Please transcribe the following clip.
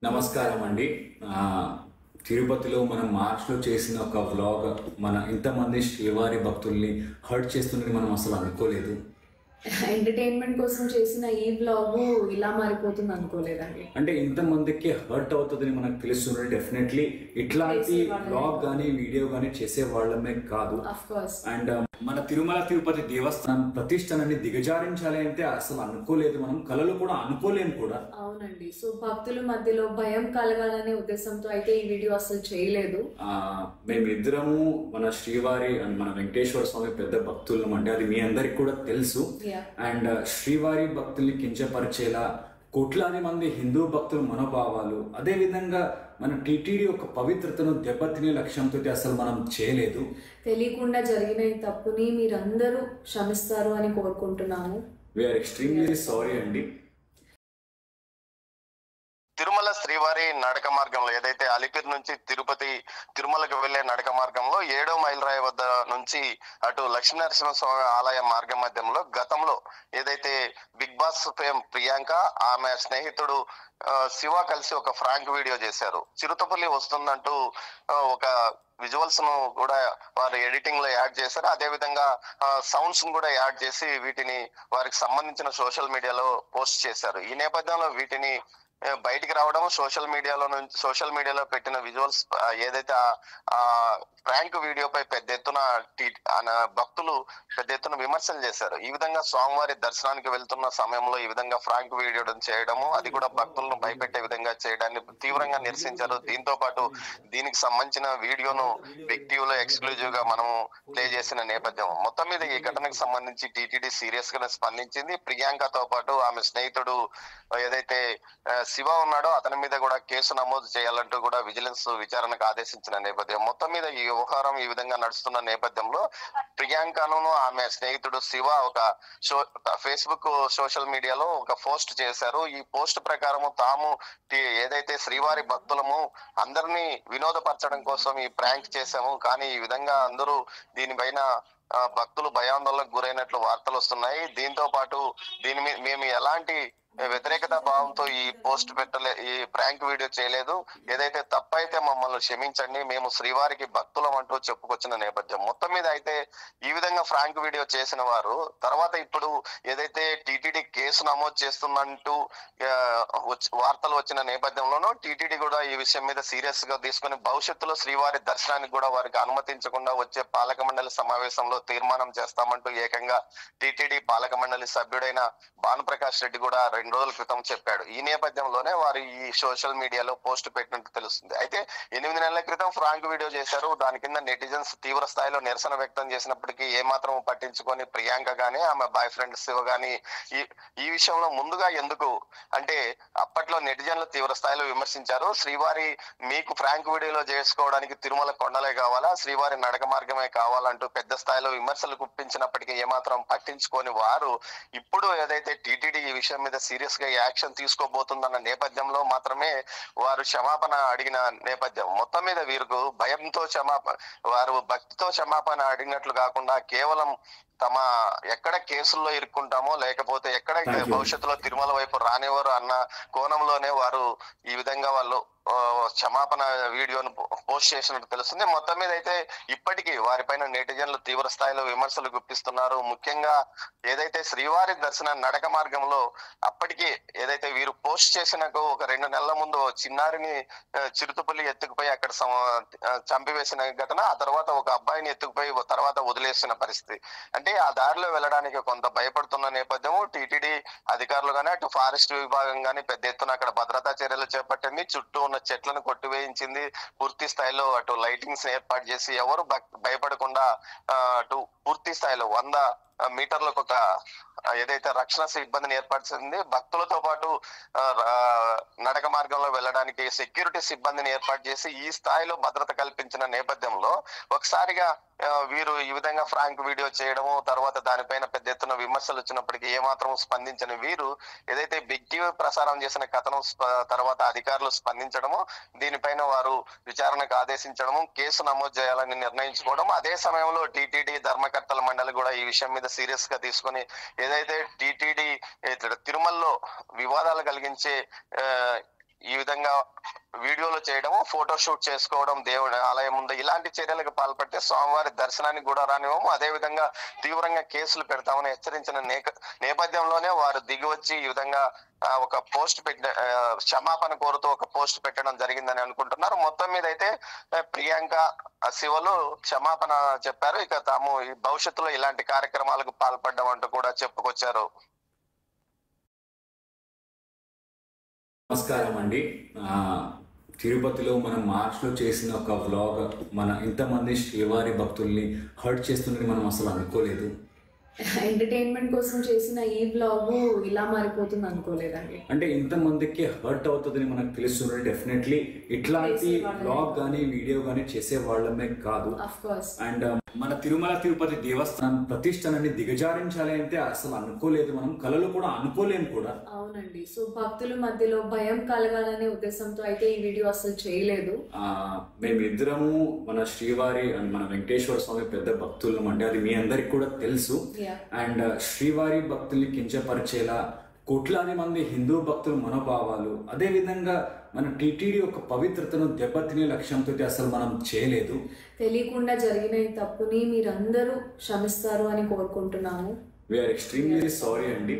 నమస్కారం అండి. తిరుపతిలో మనం మార్చ్లో చేసిన ఒక వ్లాగ్ మన ఇంతమంది శ్రీవారి భక్తుల్ని హర్ట్ చేస్తుందని మనం అసలు అనుకోలేదు. ఎంటర్టైన్మెంట్ కోసం చేసిన ఈ వ్లాగ్ ఇలా మారిపోతుంది అనుకోలేదండి. అంటే ఇంతమందికి హర్ట్ అవుతుందని మనకు తెలుస్తుంది. డెఫినెట్లీ ఇట్లాంటి వ్లాగ్ కానీ వీడియో కానీ చేసే వాళ్ళమే కాదు. అండ్ మన తిరుమల తిరుపతి దేవస్థానం ప్రతిష్టనని దిగజారించాలి అంటే అసలు అనుకోలేదు, మనం కళలు కూడా అనుకోలేము కూడా. అవునండి. సో భక్తుల మధ్యలో భయం కలగాలనే ఉద్దేశంతో అయితే ఈ వీడియో అసలు చేయలేదు. మేమిద్దరము మన శ్రీవారి అండ్ మన వెంకటేశ్వర స్వామి పెద్ద భక్తులం అంటే అది మీ అందరికి కూడా తెలుసు. అండ్ శ్రీవారి భక్తుల్ని కించపరిచేలా కోట్లాది మంది హిందూ భక్తుల మనోభావాలు, అదే విధంగా మన టీటీడీ యొక్క పవిత్రతను దెబ్బతినే లక్ష్యంతో అసలు మనం చేయలేదు. తెలియకుండా జరిగిన ఈ తప్పుని మీరందరూ క్షమిస్తారు అని కోరుకుంటున్నాము. వీఆర్ ఎక్స్ట్రీమ్లీ సారీ అండి. తిరుమల శ్రీవారి నడక మార్గంలో ఏదైతే అలిపిరి నుంచి తిరుమలకు వెళ్లే నడక మార్గంలో 7వ మైలురాయి వద్ద నుంచి అటు లక్ష్మీనరసింహస్వామి ఆలయ మార్గ మధ్యంలో గతంలో ఏదైతే బిగ్ బాస్ ఫేమ్ ప్రియాంక ఆమె స్నేహితుడు శివ కలిసి ఒక ఫ్రాంక్ వీడియో చేశారు. చిరుతపల్లి వస్తుందంటూ ఒక విజువల్స్ ను కూడా వారు ఎడిటింగ్ లో యాడ్ చేశారు. అదే విధంగా సౌండ్స్ ను కూడా యాడ్ చేసి వీటిని వారికి సంబంధించిన సోషల్ మీడియాలో పోస్ట్ చేశారు. ఈ నేపథ్యంలో వీటిని బయటికి రావడం, సోషల్ మీడియాలో పెట్టిన విజువల్స్ ఏదైతే ఆ ప్రాంక్ వీడియోపై పెద్ద ఎత్తున భక్తులు పెద్ద ఎత్తున విమర్శలు చేశారు. ఈ విధంగా స్వామివారి దర్శనానికి వెళ్తున్న సమయంలో ఈ విధంగా ఫ్రాంక్ వీడియో చేయడము, అది కూడా భక్తులను భయపెట్టే విధంగా చేయడాన్ని తీవ్రంగా నిరసించారు. దీంతో పాటు దీనికి సంబంధించిన వీడియోను బిగ్ టీవీలో ఎక్స్క్లూజివ్ గా మనము ప్లే చేసిన నేపథ్యం. మొత్తం మీద ఈ ఘటనకు సంబంధించి టీటీడీ సీరియస్ గానే స్పందించింది. ప్రియాంకతో పాటు ఆమె స్నేహితుడు ఏదైతే శివ ఉన్నాడో అతని మీద కూడా కేసు నమోదు చేయాలంటూ కూడా విజిలెన్స్ విచారణకు ఆదేశించిన నేపథ్యం. మొత్తం మీద ఈ వ్యవహారం ఈ విధంగా నడుస్తున్న నేపథ్యంలో ప్రియాంకను ఆమె స్నేహితుడు శివ ఒక ఫేస్బుక్ సోషల్ మీడియాలో ఒక పోస్ట్ చేశారు. ఈ పోస్ట్ ప్రకారం తాము ఏదైతే శ్రీవారి భక్తులము అందరినీ వినోదపరచడం కోసం ఈ ప్రాంక్ చేశాము, కానీ ఈ విధంగా అందరూ దీనిపైన భక్తులు భయాందోళనకు గురైనట్లు వార్తలు వస్తున్నాయి. దీంతో పాటు దీని మీద మేము ఎలాంటి వ్యతిరేకత భావంతో ఈ పోస్ట్ ఈ ప్రాంక్ వీడియో చేయలేదు, ఏదైతే తప్పైతే మమ్మల్ని క్షమించండి, మేము శ్రీవారికి భక్తులం అంటూ చెప్పుకొచ్చిన నేపథ్యం. మొత్తం మీద అయితే ఈ విధంగా ఫ్రాంక్ వీడియో చేసిన వారు తర్వాత ఇప్పుడు ఏదైతే టీటీడీ కేసు నమోదు చేస్తుందంటూ వార్తలు వచ్చిన నేపథ్యంలోనూ టీటీడీ కూడా ఈ విషయం మీద సీరియస్ గా తీసుకుని భవిష్యత్తులో శ్రీవారి దర్శనానికి కూడా వారికి అనుమతించకుండా వచ్చే పాలక మండలి సమావేశంలో తీర్మానం చేస్తామంటూ ఏకంగా టీటీడీ పాలక మండలి సభ్యుడైన భానుప్రకాష్ రెడ్డి కూడా 2 రోజుల క్రితం చెప్పాడు. ఈ నేపథ్యంలోనే వారు ఈ సోషల్ మీడియాలో పోస్ట్ పెట్టినట్టు తెలుస్తుంది. అయితే 8 నెలల క్రితం ఫ్రాంక్ వీడియో చేశారు. దాని కింద నెటిజన్స్ తీవ్ర స్థాయిలో నిరసన వ్యక్తం చేసినప్పటికీ ఏమాత్రం పట్టించుకొని ప్రియాంక గానీ ఆమె బాయ్ ఫ్రెండ్ శివ గానీ ఈ విషయంలో ముందుగా ఎందుకు అంటే అప్పట్లో నెటిజన్లు తీవ్ర స్థాయిలో విమర్శించారు. శ్రీవారి మీకు ఫ్రాంక్ వీడియోలో చేసుకోవడానికి తిరుమల కొండలే కావాలా, శ్రీవారి నడక మార్గమే కావాలంటూ పెద్ద స్థాయిలో విమర్శలు గుప్పించినప్పటికీ ఏమాత్రం పట్టించుకొని వారు ఇప్పుడు ఏదైతే టీటీడీ ఈ విషయం మీద సీరియస్ గా యాక్షన్ తీసుకోబోతుందన్న నేపథ్యంలో మాత్రమే వారు క్షమాపణ అడిగిన నేపథ్యం. మొత్తం మీద వీరికి భయంతో వారు భక్తితో క్షమాపణ అడిగినట్లు కాకుండా కేవలం తమ ఎక్కడ కేసుల్లో ఇరుక్కుంటామో లేకపోతే ఎక్కడ భవిష్యత్తులో తిరుమల వైపు రానివ్వరు అన్న కోణంలోనే వారు ఈ విధంగా వాళ్ళు క్షమాపణ వీడియోను పోస్ట్ చేసినట్టు తెలుస్తుంది. మొత్తం మీద అయితే ఇప్పటికీ వారిపైన నెటిజన్లు తీవ్ర స్థాయిలో విమర్శలు గుప్పిస్తున్నారు. ముఖ్యంగా ఏదైతే శ్రీవారి దర్శన నడక మార్గంలో అప్పటికి ఏదైతే వీరు పోస్ట్ చేసిన ఒక 2 నెలల ముందు చిన్నారిని చిరుతపల్లి ఎత్తుకుపోయి అక్కడ చంపివేసిన ఘటన, ఆ తర్వాత ఒక అబ్బాయిని ఎత్తుకుపోయి తర్వాత వదిలేసిన పరిస్థితి. అంటే ఆ దారిలో వెళ్ళడానికి కొంత భయపడుతున్న నేపథ్యము టీటీడీ అధికారులు గానీ అటు ఫారెస్ట్ విభాగం గానీ పెద్ద ఎత్తున అక్కడ భద్రతా చర్యలు చేపట్టింది. చుట్టూ ఉన్న చెట్లను కొట్టివేయించింది. పూర్తి స్థాయిలో అటు లైటింగ్స్ ఏర్పాటు చేసి ఎవరు భయపడకుండా అటు పూర్తి స్థాయిలో 100 మీటర్లకు ఒక ఏదైతే రక్షణ సిబ్బందిని ఏర్పరిచింది. భక్తులతో పాటు నడక మార్గంలో వెళ్ళడానికి సెక్యూరిటీ సిబ్బందిని ఏర్పాటు చేసి ఈ స్థాయిలో భద్రత కల్పించిన నేపథ్యంలో ఒకసారిగా వీరు ఈ విధంగా ఫ్రాంక్ వీడియో చేయడము, తర్వాత దానిపైన పెద్ద ఎత్తున విమర్శలు వచ్చినప్పటికీ ఏమాత్రం స్పందించని వీరు ఏదైతే బిగ్ టీవీ ప్రసారం చేసిన కథనం తర్వాత అధికారులు స్పందించడము, దీనిపైన వారు విచారణకు ఆదేశించడము, కేసు నమోదు చేయాలని నిర్ణయించుకోవడం, అదే సమయంలో టీటీడీ ధర్మకర్తల మండలి కూడా ఈ విషయం మీద సీరియస్ గా తీసుకుని ఏదైతే టీటీడీ తిరుమలలో వివాదాలు కలిగించే ఈ విధంగా వీడియోలు చేయడం, ఫోటో షూట్ చేసుకోవడం, దేవుడి ఆలయం ముందు ఇలాంటి చర్యలకు పాల్పడితే స్వామివారి దర్శనానికి కూడా రానివ్వము, అదే విధంగా తీవ్రంగా కేసులు పెడతామని హెచ్చరించిన నేపథ్యంలోనే వారు దిగి వచ్చి ఈ విధంగా ఒక పోస్ట్ క్షమాపణ కోరుతూ ఒక పోస్ట్ పెట్టడం జరిగిందని అనుకుంటున్నారు. మొత్తం మీద అయితే ప్రియాంక శివలు క్షమాపణ చెప్పారు. ఇక తాము ఈ భవిష్యత్తులో ఇలాంటి కార్యక్రమాలకు పాల్పడ్డం అంటూ కూడా చెప్పుకొచ్చారు. నమస్కారం అండి. తిరుపతిలో మనం మార్చ్లో చేసిన ఒక వ్లాగ్ మన ఇంతమంది శ్రీవారి భక్తుల్ని హర్ట్ చేస్తుందని మనం అసలు అనుకోలేదు. ఎంటర్టైన్మెంట్ కోసం చేసిన ఈ వ్లాగ్ ఇలా మారిపోతుంది అనుకోలేదండి. అంటే ఇంతమందికి హర్ట్ అవుతుందని మనకు తెలుస్తుంది. డెఫినెట్లీ ఇట్లాంటి వ్లాగ్ కానీ వీడియో కానీ చేసే వాళ్ళమే కాదు. అండ్ మన తిరుమల తిరుపతి దేవస్థానం ప్రతిష్టనని దిగజారించాలి అంటే అసలు అనుకోలేదు, మనం కళలు కూడా అనుకోలేము కూడా. అవునండి. సో భక్తుల మధ్యలో భయం కలగాలనే ఉద్దేశంతో అయితే ఈ వీడియో అసలు చేయలేదు. మేమిద్దరము మన శ్రీవారి అండ్ మన వెంకటేశ్వర స్వామి పెద్ద భక్తులం అండి, అది మీ అందరికి కూడా తెలుసు. అండ్ శ్రీవారి భక్తుల్ని కించపరిచేలా కోట్లాది మంది హిందూ భక్తుల మనోభావాలు, అదే విధంగా మన టీటీడీ యొక్క పవిత్రతను దెబ్బతినే లక్ష్యంతో అసలు మనం చేయలేదు. తెలియకుండా జరిగిన ఈ తప్పుని మీరందరూ క్షమిస్తారు అని కోరుకుంటున్నాము. వీఆర్ ఎక్స్ట్రీమ్లీ సారీ అండి.